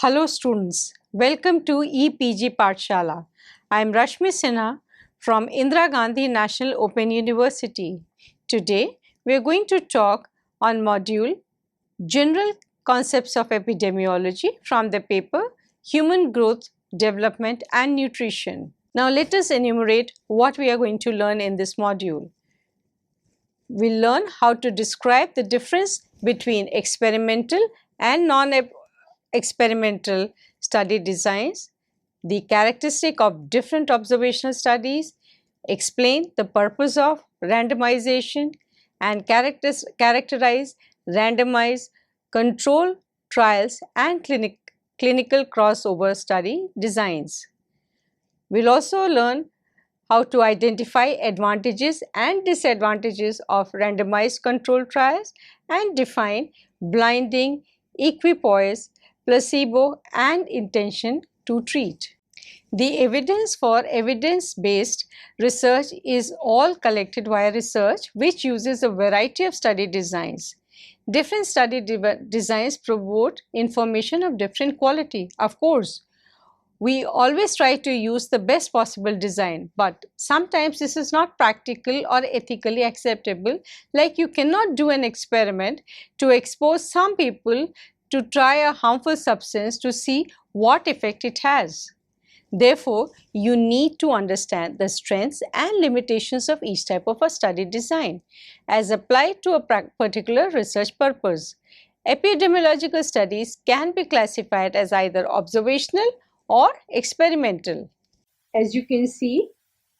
Hello students, welcome to EPG Pathshala. I am Rashmi Sinha from Indira Gandhi National Open University. Today we are going to talk on module General Concepts of Epidemiology from the paper Human Growth, Development and Nutrition. Now let us enumerate what we are going to learn in this module. We'll learn how to describe the difference between experimental and non-experimental study designs, the characteristic of different observational studies, explain the purpose of randomization, and characterize randomized control trials and clinical crossover study designs. We'll also learn how to identify advantages and disadvantages of randomized controlled trials and define blinding, equipoise, placebo and intention to treat. The evidence for evidence-based research is all collected via research which uses a variety of study designs. Different study designs promote information of different quality. Of course, we always try to use the best possible design, but sometimes this is not practical or ethically acceptable. Like you cannot do an experiment to expose some people to try a harmful substance to see what effect it has. Therefore, you need to understand the strengths and limitations of each type of a study design as applied to a particular research purpose. Epidemiological studies can be classified as either observational or experimental. As you can see,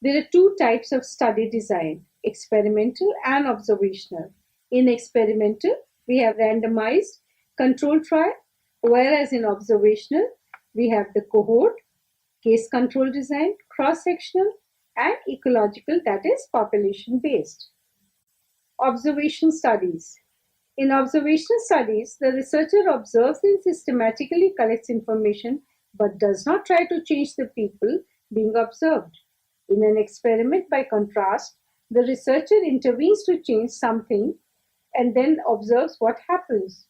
there are two types of study design, experimental and observational. In experimental, we have randomized control trial, whereas in observational, we have the cohort, case control design, cross-sectional and ecological, that is population based. Observation studies. In observational studies, the researcher observes and systematically collects information but does not try to change the people being observed. In an experiment, by contrast, the researcher intervenes to change something and then observes what happens.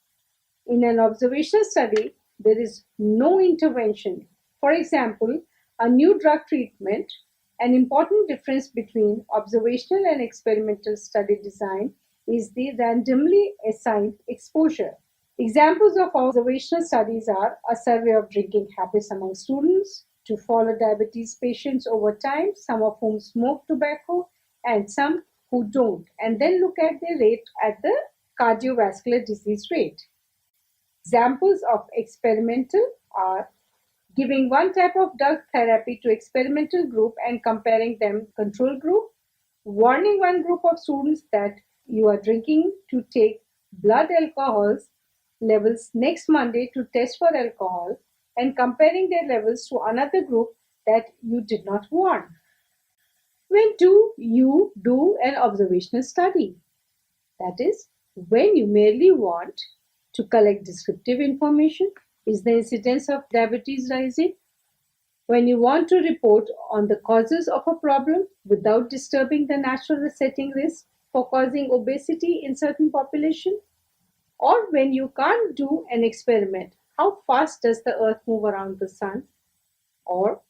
In an observational study, there is no intervention. For example, a new drug treatment. An important difference between observational and experimental study design is the randomly assigned exposure. Examples of observational studies are a survey of drinking habits among students, to follow diabetes patients over time, some of whom smoke tobacco and some who don't, and then look at the rate at the cardiovascular disease rate. Examples of experimental are giving one type of drug therapy to experimental group and comparing them control group, warning one group of students that you are drinking to take blood alcohols levels next Monday to test for alcohol and comparing their levels to another group that you did not warn. When do you do an observational study? That is, when you merely want to collect descriptive information. Is the incidence of diabetes rising? When you want to report on the causes of a problem without disturbing the natural setting risk for causing obesity in certain population? Or when you can't do an experiment, how fast does the earth move around the sun? Or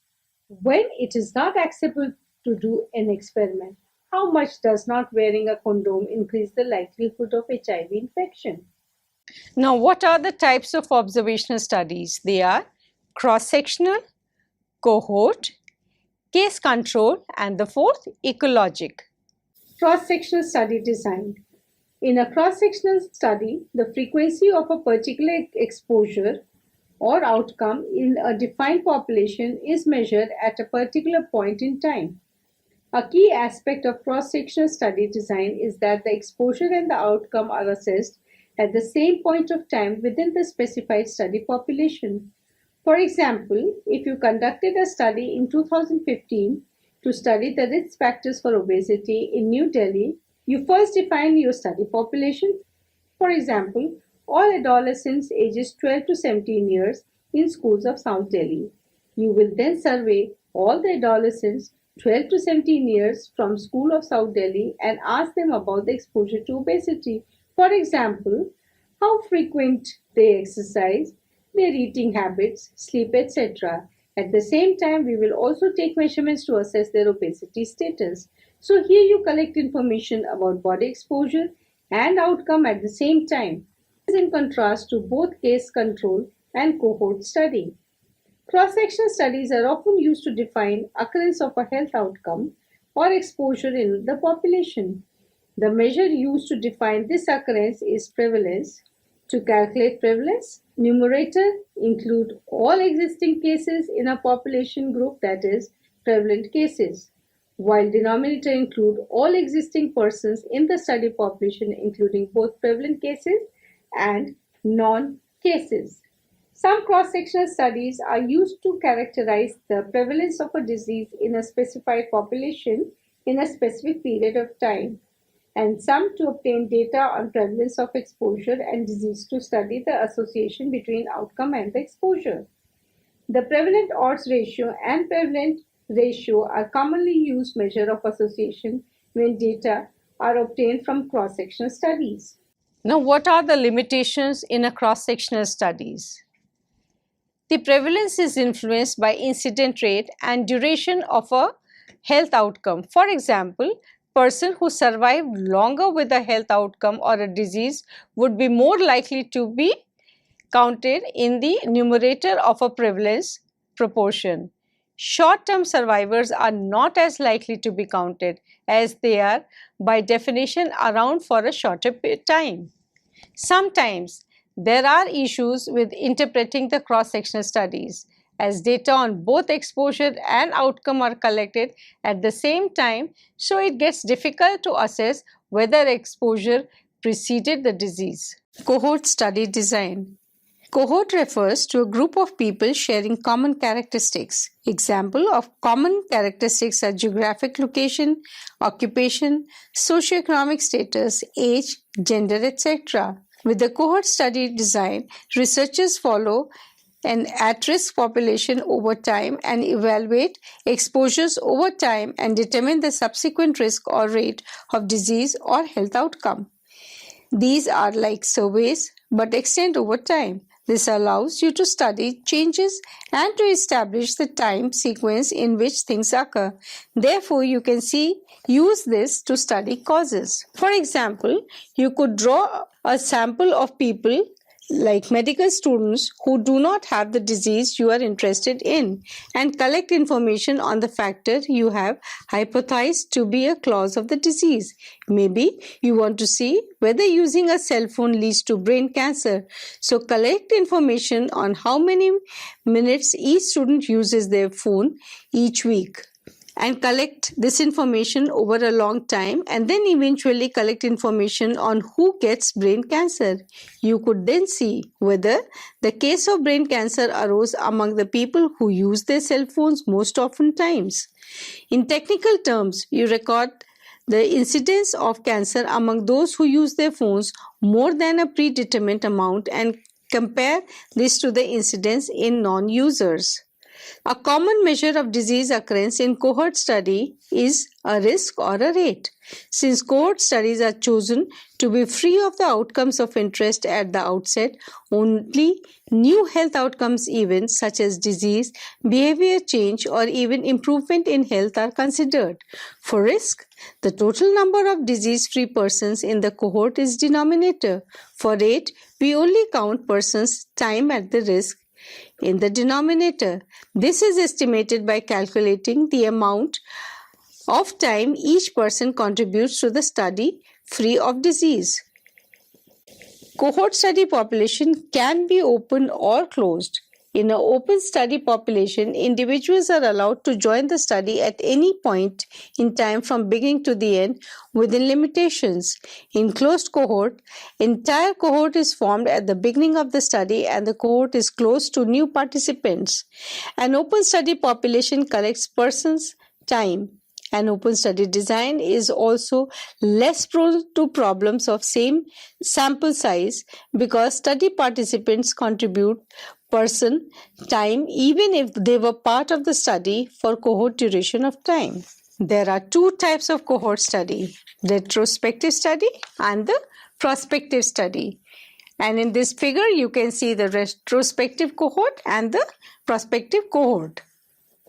when it is not acceptable to do an experiment, how much does not wearing a condom increase the likelihood of HIV infection? Now, what are the types of observational studies? They are cross-sectional, cohort, case control, and the fourth, ecologic. Cross-sectional study design. In a cross-sectional study, the frequency of a particular exposure or outcome in a defined population is measured at a particular point in time. A key aspect of cross-sectional study design is that the exposure and the outcome are assessed at the same point of time within the specified study population. For example, if you conducted a study in 2015 to study the risk factors for obesity in New Delhi, you first define your study population. For example, all adolescents ages 12 to 17 years in schools of South Delhi. You will then survey all the adolescents 12 to 17 years from School of South Delhi and ask them about the exposure to obesity. For example, how frequent they exercise, their eating habits, sleep, etc. At the same time, we will also take measurements to assess their obesity status. So here you collect information about body exposure and outcome at the same time. This is in contrast to both case control and cohort study. Cross-sectional studies are often used to define occurrence of a health outcome or exposure in the population. The measure used to define this occurrence is prevalence. To calculate prevalence, numerator include all existing cases in a population group, that is, prevalent cases, while denominator include all existing persons in the study population, including both prevalent cases and non-cases. Some cross-sectional studies are used to characterize the prevalence of a disease in a specified population in a specific period of time, and some to obtain data on prevalence of exposure and disease to study the association between outcome and the exposure. The prevalent odds ratio and prevalent ratio are commonly used measure of association when data are obtained from cross-sectional studies. Now, what are the limitations in a cross-sectional studies? The prevalence is influenced by incident rate and duration of a health outcome. For example, person who survived longer with a health outcome or a disease would be more likely to be counted in the numerator of a prevalence proportion. Short-term survivors are not as likely to be counted as they are by definition around for a shorter time. Sometimes there are issues with interpreting the cross-sectional studies, as data on both exposure and outcome are collected at the same time, so it gets difficult to assess whether exposure preceded the disease. Cohort study design. Cohort refers to a group of people sharing common characteristics. Example of common characteristics are geographic location, occupation, socioeconomic status, age, gender, etc. With the cohort study design, researchers follow an at-risk population over time and evaluate exposures over time and determine the subsequent risk or rate of disease or health outcome. These are like surveys but extend over time. This allows you to study changes and to establish the time sequence in which things occur. Therefore, you can use this to study causes. For example, you could draw a sample of people like medical students who do not have the disease you are interested in and collect information on the factor you have hypothesized to be a cause of the disease. Maybe you want to see whether using a cell phone leads to brain cancer. So collect information on how many minutes each student uses their phone each week, and collect this information over a long time, and then eventually collect information on who gets brain cancer. You could then see whether the case of brain cancer arose among the people who use their cell phones most often times. In technical terms, you record the incidence of cancer among those who use their phones more than a predetermined amount and compare this to the incidence in non-users. A common measure of disease occurrence in cohort study is a risk or a rate. Since cohort studies are chosen to be free of the outcomes of interest at the outset, only new health outcomes events such as disease, behavior change, or even improvement in health are considered. For risk, the total number of disease-free persons in the cohort is denominator. For rate, we only count persons' time at the risk in the denominator. This is estimated by calculating the amount of time each person contributes to the study free of disease. Cohort study population can be open or closed. In an open study population, individuals are allowed to join the study at any point in time from beginning to the end within limitations. In closed cohort, entire cohort is formed at the beginning of the study and the cohort is closed to new participants. An open study population collects persons' time. An open study design is also less prone to problems of same sample size because study participants contribute person time even if they were part of the study for cohort duration of time. There are two types of cohort study: retrospective study and the prospective study. And in this figure, you can see the retrospective cohort and the prospective cohort.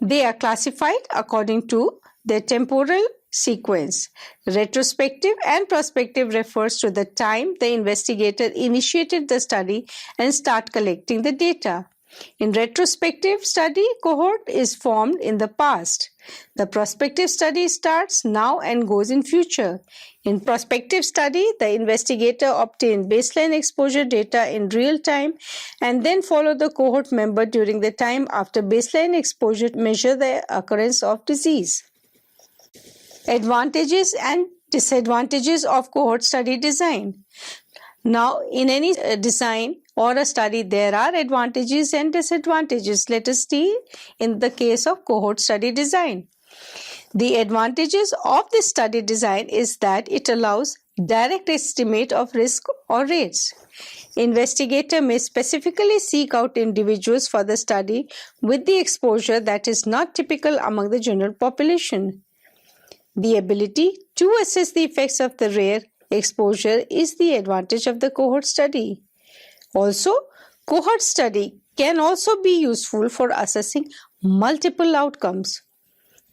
They are classified according to their temporal sequence. Retrospective and prospective refers to the time the investigator initiated the study and start collecting the data. In retrospective study, cohort is formed in the past. The prospective study starts now and goes in future. In prospective study, the investigator obtained baseline exposure data in real time and then follow the cohort member during the time after baseline exposure to measure the occurrence of disease. Advantages and disadvantages of cohort study design. Now, in any design or a study, there are advantages and disadvantages. Let us see in the case of cohort study design. The advantages of this study design is that it allows direct estimate of risk or rates. Investigator may specifically seek out individuals for the study with the exposure that is not typical among the general population. The ability to assess the effects of the rare exposure is the advantage of the cohort study. Also, cohort study can also be useful for assessing multiple outcomes.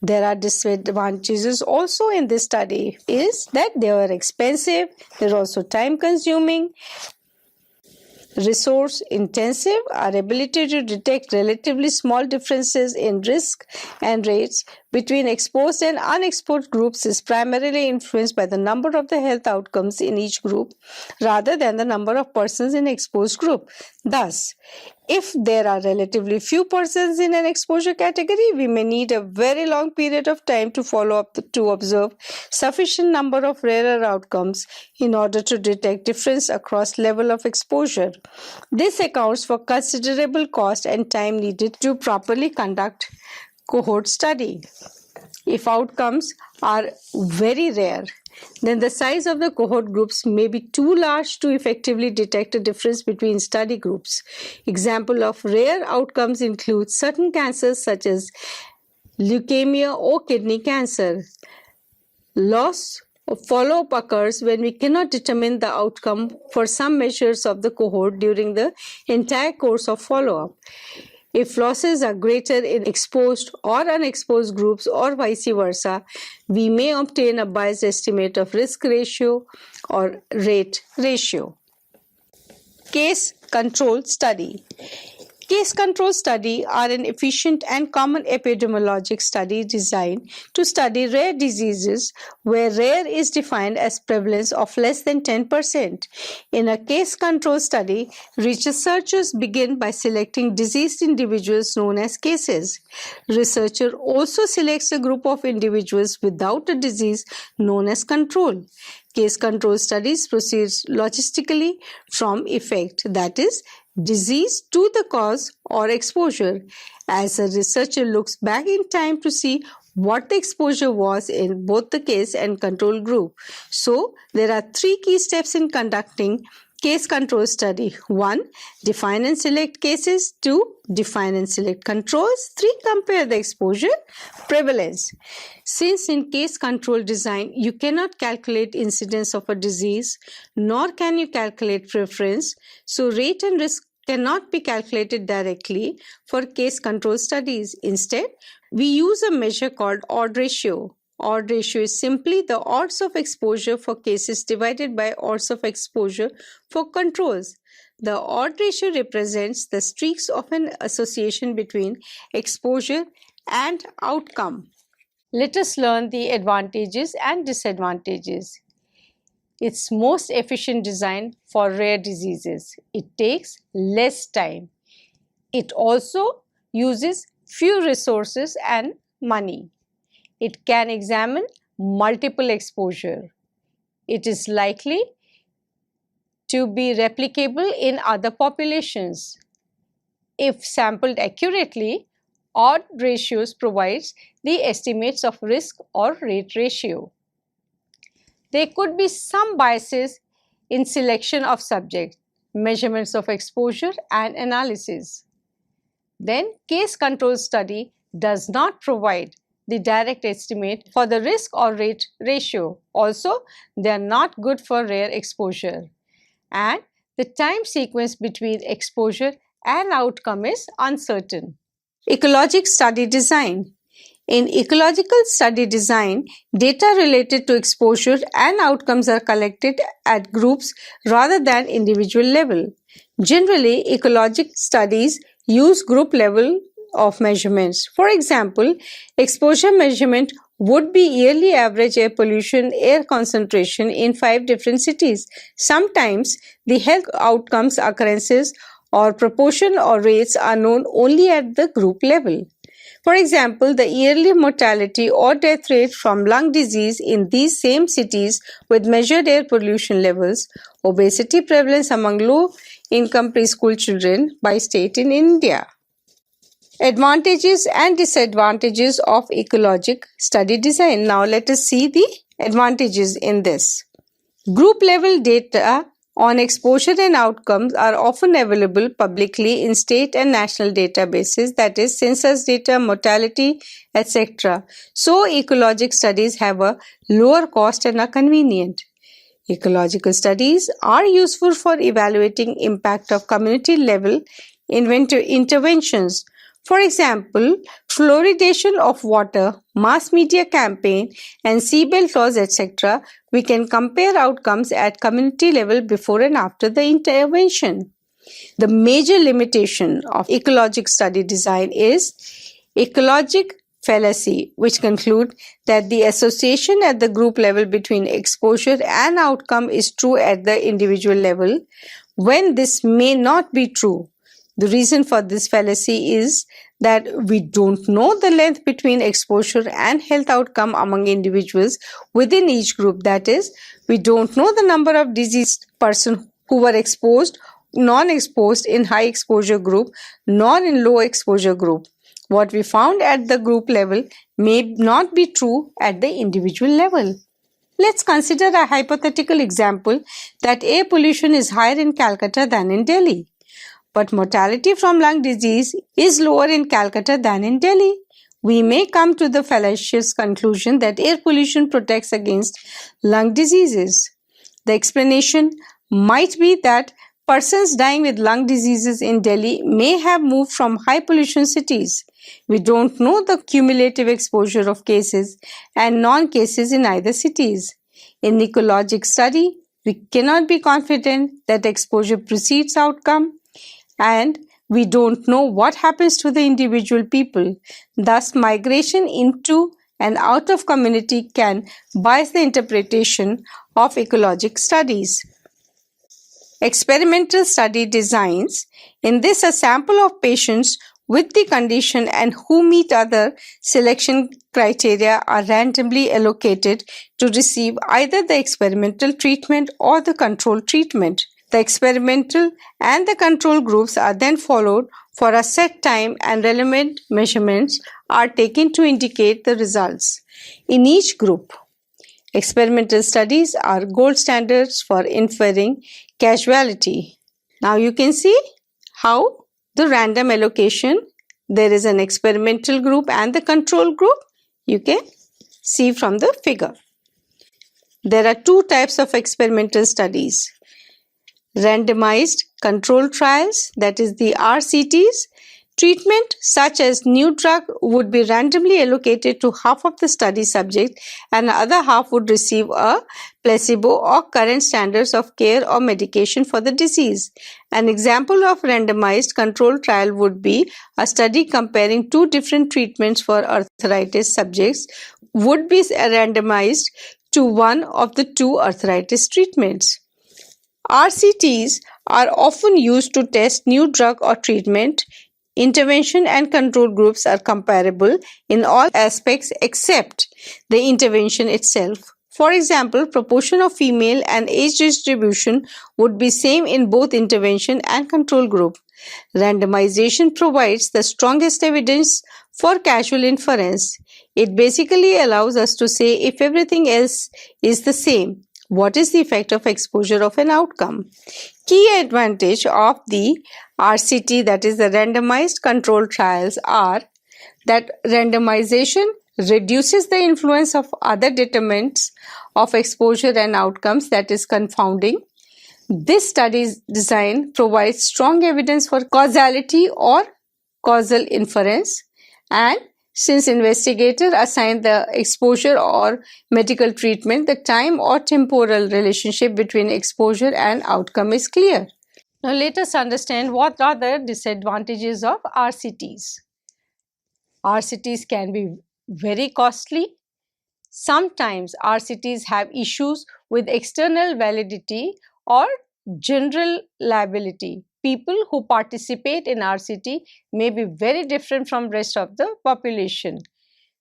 There are disadvantages also in this study is that they are expensive, they're also time consuming, resource intensive. Our ability to detect relatively small differences in risk and rates between exposed and unexposed groups is primarily influenced by the number of the health outcomes in each group rather than the number of persons in exposed group. Thus, if there are relatively few persons in an exposure category, we may need a very long period of time to follow up to observe sufficient number of rarer outcomes in order to detect difference across level of exposure. This accounts for considerable cost and time needed to properly conduct cohort study. If outcomes are very rare, then the size of the cohort groups may be too large to effectively detect a difference between study groups. Example of rare outcomes include certain cancers such as leukemia or kidney cancer. Loss of follow-up occurs when we cannot determine the outcome for some measures of the cohort during the entire course of follow-up. If losses are greater in exposed or unexposed groups or vice versa, we may obtain a biased estimate of risk ratio or rate ratio. Case control study. Case control study are an efficient and common epidemiologic study designed to study rare diseases where rare is defined as prevalence of less than 10%. In a case control study, researchers begin by selecting diseased individuals known as cases. Researcher also selects a group of individuals without a disease known as control. Case control studies proceed logistically from effect, that is, disease to the cause or exposure, as a researcher looks back in time to see what the exposure was in both the case and control group. So, there are three key steps in conducting case control study. 1. Define and select cases. 2. Define and select controls. 3. Compare the exposure prevalence. Since in case control design, you cannot calculate incidence of a disease, nor can you calculate preference, so rate and risk cannot be calculated directly for case control studies. Instead, we use a measure called odd ratio. Odd ratio is simply the odds of exposure for cases divided by odds of exposure for controls. The odd ratio represents the streaks of an association between exposure and outcome. Let us learn the advantages and disadvantages. It's most efficient design for rare diseases. It takes less time. It also uses few resources and money. It can examine multiple exposure. It is likely to be replicable in other populations. If sampled accurately, odd ratios provides the estimates of risk or rate ratio. There could be some biases in selection of subjects, measurements of exposure and analysis. Then, case control study does not provide the direct estimate for the risk or rate ratio. Also, they are not good for rare exposure. And The time sequence between exposure and outcome is uncertain. Ecologic study design. In ecological study design, data related to exposure and outcomes are collected at groups rather than individual level. Generally, ecologic studies use group level of measurements. For example, exposure measurement would be yearly average air pollution, air concentration in 5 different cities. Sometimes the health outcomes occurrences or proportion or rates are known only at the group level. For example, the yearly mortality or death rate from lung disease in these same cities with measured air pollution levels, obesity prevalence among low-income preschool children by state in India. Advantages and disadvantages of ecologic study design. Now let us see the advantages in this. Group level data on exposure and outcomes are often available publicly in state and national databases, that is, census data, mortality, etc. So, ecologic studies have a lower cost and are convenient. Ecological studies are useful for evaluating impact of community level interventions. For example, fluoridation of water, mass media campaign, and seatbelt laws, etc. We can compare outcomes at community level before and after the intervention. The major limitation of ecologic study design is ecologic fallacy, which conclude that the association at the group level between exposure and outcome is true at the individual level, when this may not be true. The reason for this fallacy is that we don't know the length between exposure and health outcome among individuals within each group. That is, we don't know the number of diseased persons who were exposed, non-exposed in high exposure group, nor in low exposure group. What we found at the group level may not be true at the individual level. Let's consider a hypothetical example that air pollution is higher in Calcutta than in Delhi. But mortality from lung disease is lower in Calcutta than in Delhi. We may come to the fallacious conclusion that air pollution protects against lung diseases. The explanation might be that persons dying with lung diseases in Delhi may have moved from high pollution cities. We don't know the cumulative exposure of cases and non-cases in either cities. In ecologic study, we cannot be confident that exposure precedes outcome, and we don't know what happens to the individual people. Thus, migration into and out of community can bias the interpretation of ecologic studies. Experimental study designs. In this, a sample of patients with the condition and who meet other selection criteria are randomly allocated to receive either the experimental treatment or the control treatment. The experimental and the control groups are then followed for a set time and relevant measurements are taken to indicate the results. In each group, experimental studies are gold standards for inferring causality. Now you can see how the random allocation, there is an experimental group and the control group. You can see from the figure. There are two types of experimental studies. Randomized control trials, that is the RCTs. Treatment such as new drug would be randomly allocated to half of the study subject and the other half would receive a placebo or current standards of care or medication for the disease. An example of randomized control trial would be a study comparing two different treatments for arthritis subjects would be randomized to one of the two arthritis treatments. RCTs are often used to test new drug or treatment. Intervention and control groups are comparable in all aspects except the intervention itself. For example, proportion of female and age distribution would be same in both intervention and control group. Randomization provides the strongest evidence for causal inference. It basically allows us to say if everything else is the same, what is the effect of exposure of an outcome? Key advantage of the RCT, that is the randomized control trials, are that randomization reduces the influence of other determinants of exposure and outcomes, that is confounding. This study's design provides strong evidence for causality or causal inference, and since investigators assign the exposure or medical treatment, the time or temporal relationship between exposure and outcome is clear. Now let us understand what are the disadvantages of RCTs. RCTs can be very costly. Sometimes RCTs have issues with external validity or general liability. People who participate in RCT may be very different from rest of the population.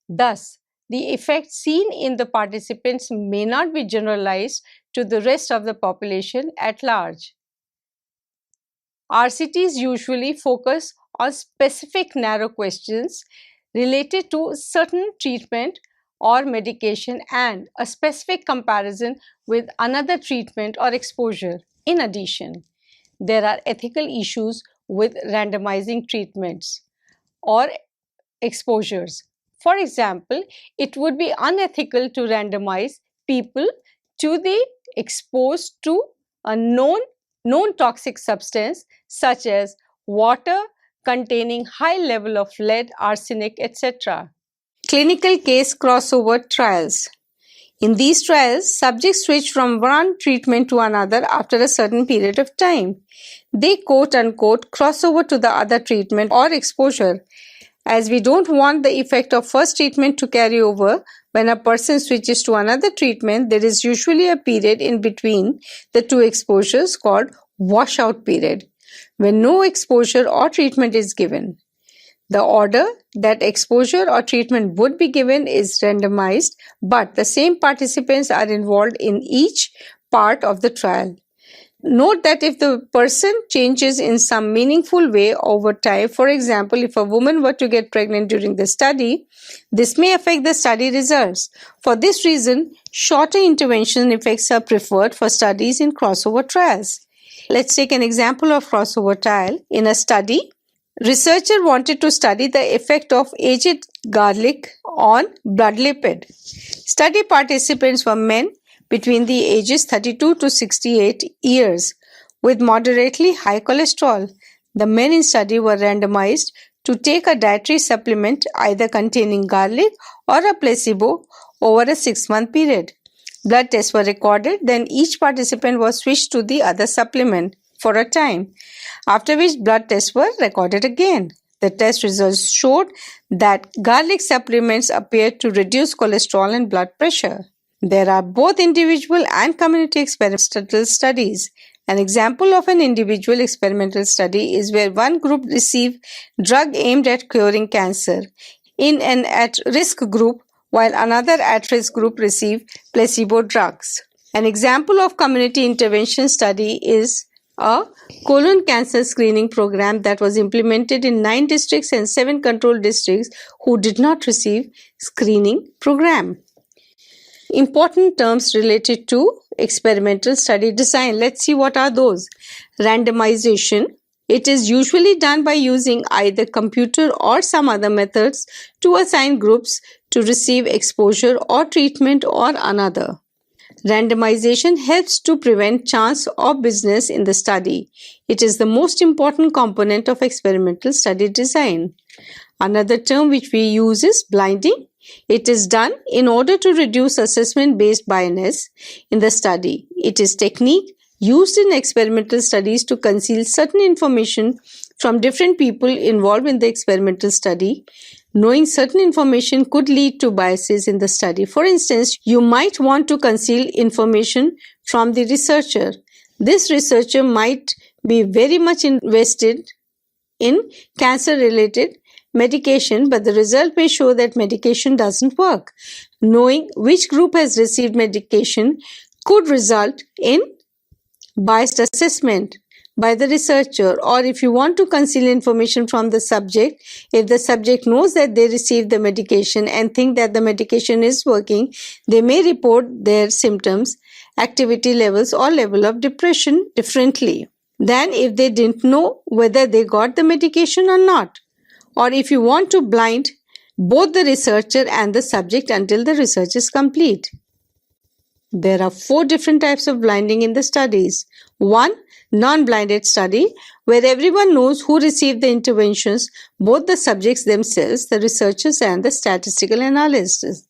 Thus, the effect seen in the participants may not be generalized to the rest of the population at large. RCTs usually focus on specific narrow questions related to certain treatment or medication and a specific comparison with another treatment or exposure. In addition, there are ethical issues with randomizing treatments or exposures. For example, it would be unethical to randomize people to the exposed to a known toxic substance such as water containing high level of lead, arsenic, etc. Clinical case crossover trials. In these trials, subjects switch from one treatment to another after a certain period of time. They quote unquote cross over to the other treatment or exposure. As we don't want the effect of first treatment to carry over, when a person switches to another treatment, there is usually a period in between the two exposures called washout period, when no exposure or treatment is given. The order that exposure or treatment would be given is randomized, but the same participants are involved in each part of the trial. Note that if the person changes in some meaningful way over time, for example, if a woman were to get pregnant during the study, this may affect the study results. For this reason, shorter intervention effects are preferred for studies in crossover trials. Let's take an example of crossover trial. In a study, researcher wanted to study the effect of aged garlic on blood lipid. Study participants were men between the ages 32 to 68 years with moderately high cholesterol. The men in study were randomized to take a dietary supplement either containing garlic or a placebo over a 6-month period. Blood tests were recorded, then each participant was switched to the other supplement for a time, after which blood tests were recorded again. The test results showed that garlic supplements appeared to reduce cholesterol and blood pressure. There are both individual and community experimental studies. An example of an individual experimental study is where one group received drug aimed at curing cancer in an at-risk group, while another at-risk group received placebo drugs. An example of community intervention study is a colon cancer screening program that was implemented in 9 districts and 7 control districts who did not receive screening program. Important terms related to experimental study design. Let's see what are those. Randomization. It is usually done by using either computer or some other methods to assign groups to receive exposure or treatment or another. Randomization helps to prevent chance or business in the study. It is the most important component of experimental study design. Another term which we use is blinding. It is done in order to reduce assessment-based bias in the study. It is technique used in experimental studies to conceal certain information from different people involved in the experimental study. Knowing certain information could lead to biases in the study. For instance, you might want to conceal information from the researcher. This researcher might be very much invested in cancer-related medication, but the result may show that medication doesn't work. Knowing which group has received medication could result in biased assessment by the researcher. Or if you want to conceal information from the subject, if the subject knows that they received the medication and think that the medication is working, they may report their symptoms, activity levels or level of depression differently than if they didn't know whether they got the medication or not. Or if you want to blind both the researcher and the subject until the research is complete. There are 4 different types of blinding in the studies. 1. Non-blinded study, where everyone knows who received the interventions, both the subjects themselves, the researchers and the statistical analysts.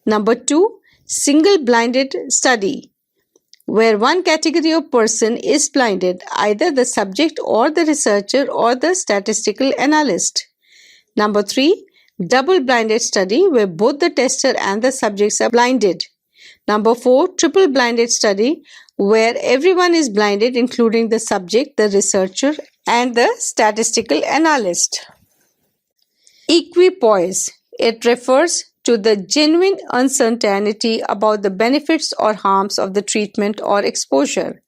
Number 2. Single-blinded study, where one category of person is blinded, either the subject or the researcher or the statistical analyst. Number 3. Double-blinded study, where both the tester and the subjects are blinded. Number 4. Triple-blinded study, where everyone is blinded, including the subject, the researcher, and the statistical analyst. Equipoise. It refers to the genuine uncertainty about the benefits or harms of the treatment or exposure.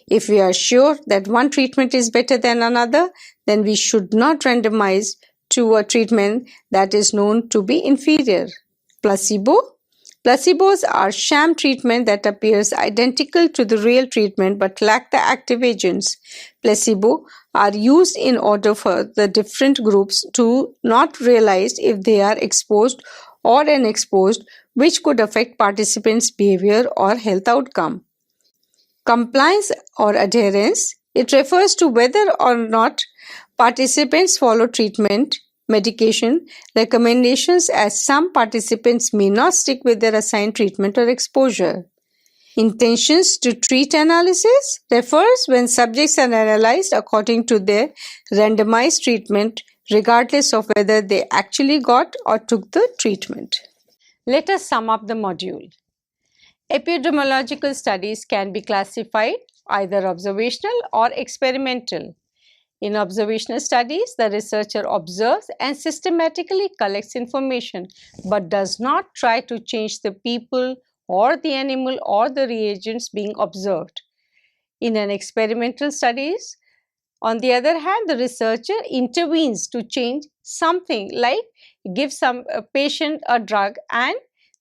If we are sure that one treatment is better than another, then we should not randomize to a treatment that is known to be inferior. Placebo. Placebos are sham treatment that appears identical to the real treatment but lack the active agents. Placebo are used in order for the different groups to not realize if they are exposed or unexposed, which could affect participants' behavior or health outcome. Compliance or adherence. It refers to whether or not participants follow treatment, medication recommendations, as some participants may not stick with their assigned treatment or exposure. Intentions to treat analysis refers when subjects are analyzed according to their randomized treatment, regardless of whether they actually got or took the treatment. Let us sum up the module. Epidemiological studies can be classified either observational or experimental. In observational studies, the researcher observes and systematically collects information but does not try to change the people or the animal or the reagents being observed. In an experimental studies, on the other hand, the researcher intervenes to change something, like gives a patient a drug and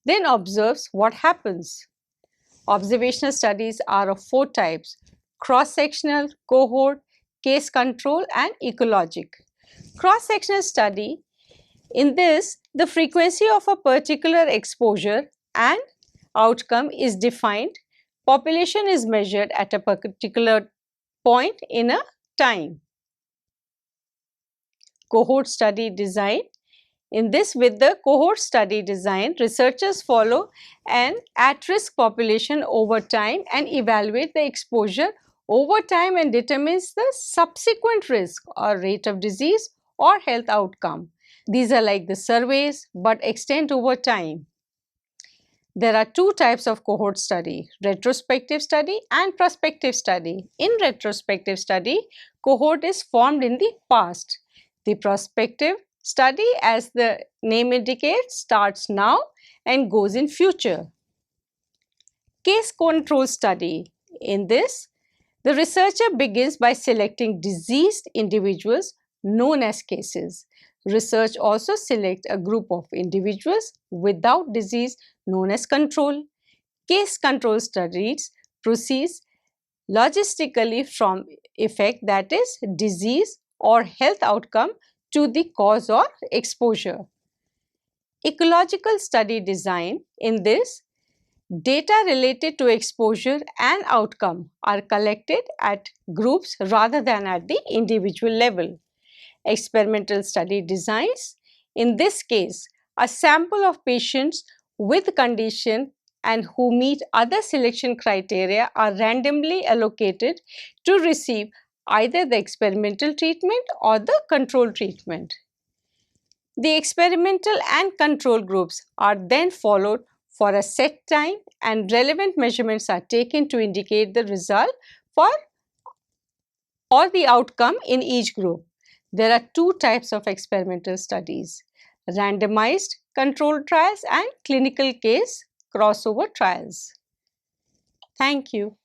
then observes what happens. Observational studies are of 4 types: cross-sectional, cohort, case control and ecologic. Cross-sectional study, in this the frequency of a particular exposure and outcome is defined. Population is measured at a particular point in a time. Cohort study design. In this, with the cohort study design, researchers follow an at-risk population over time and evaluate the exposure over time and determines the subsequent risk or rate of disease or health outcome. These are like the surveys but extend over time. There are 2 types of cohort study: retrospective study and prospective study. In retrospective study, cohort is formed in the past. The prospective study, as the name indicates, starts now and goes in future. Case control study. In this, the researcher begins by selecting diseased individuals known as cases. Research also selects a group of individuals without disease known as control. Case control studies proceeds logistically from effect, that is disease or health outcome, to the cause or exposure. Ecological study design. In this, data related to exposure and outcome are collected at groups rather than at the individual level. Experimental study designs. In this case, a sample of patients with condition and who meet other selection criteria are randomly allocated to receive either the experimental treatment or the control treatment. The experimental and control groups are then followed for a set time and relevant measurements are taken to indicate the result for or the outcome in each group. There are 2 types of experimental studies: randomized controlled trials and clinical case crossover trials. Thank you.